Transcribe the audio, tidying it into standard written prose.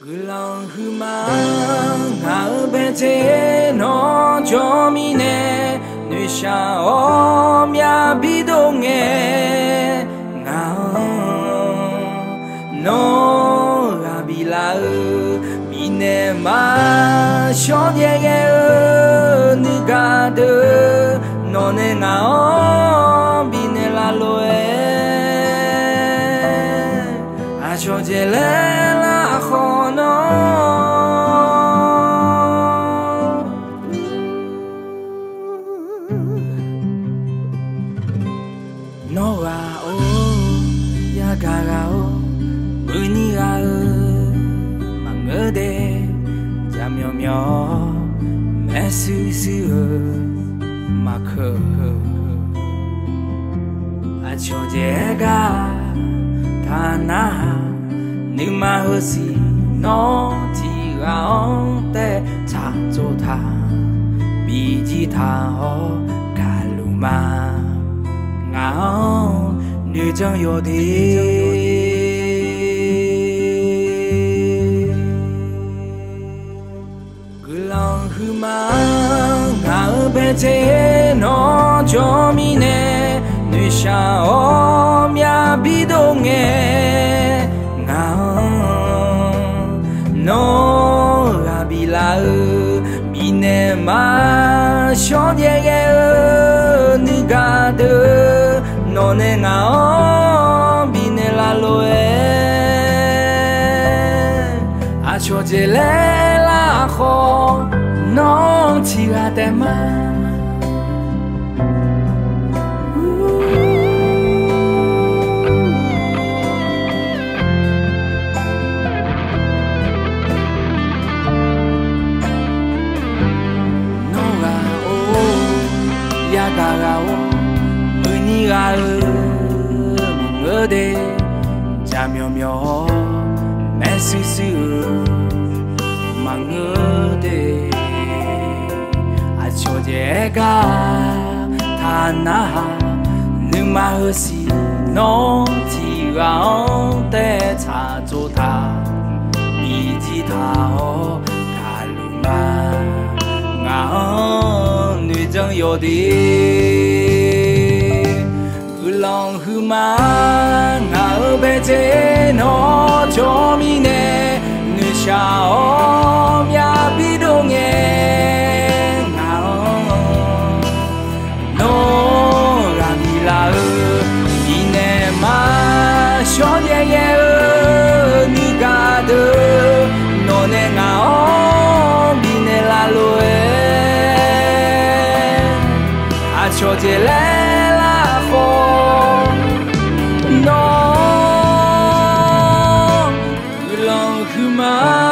Gulang humang albete no jomine nisha omya bidonge ngao no rabila mine ma shodye nigade none ngao bine la loe ashojele Noa o yagara o uniga mangede jamyomyo mesusu makho achojega thana nimahosi no tigaonte chazota bijita o kaluma ngao nữ trong yo thi gulang huma ngao bete no jomine nữ sha omya bidonge ngao no rabila mine ma shodye nigade none ngao bine la loe achojele la kho no tigate ma noga o yagara o uniga mangode jamyomyo mesusu mangode achojega thana numahosi no tigaonte chazota bijita o kaluma ngao nữ trong yo Gulang humang albete no jomine nisha omya bidonge ngao no ramila ine ma shodye nigade none ngao bine la loe achojele no, gulang humang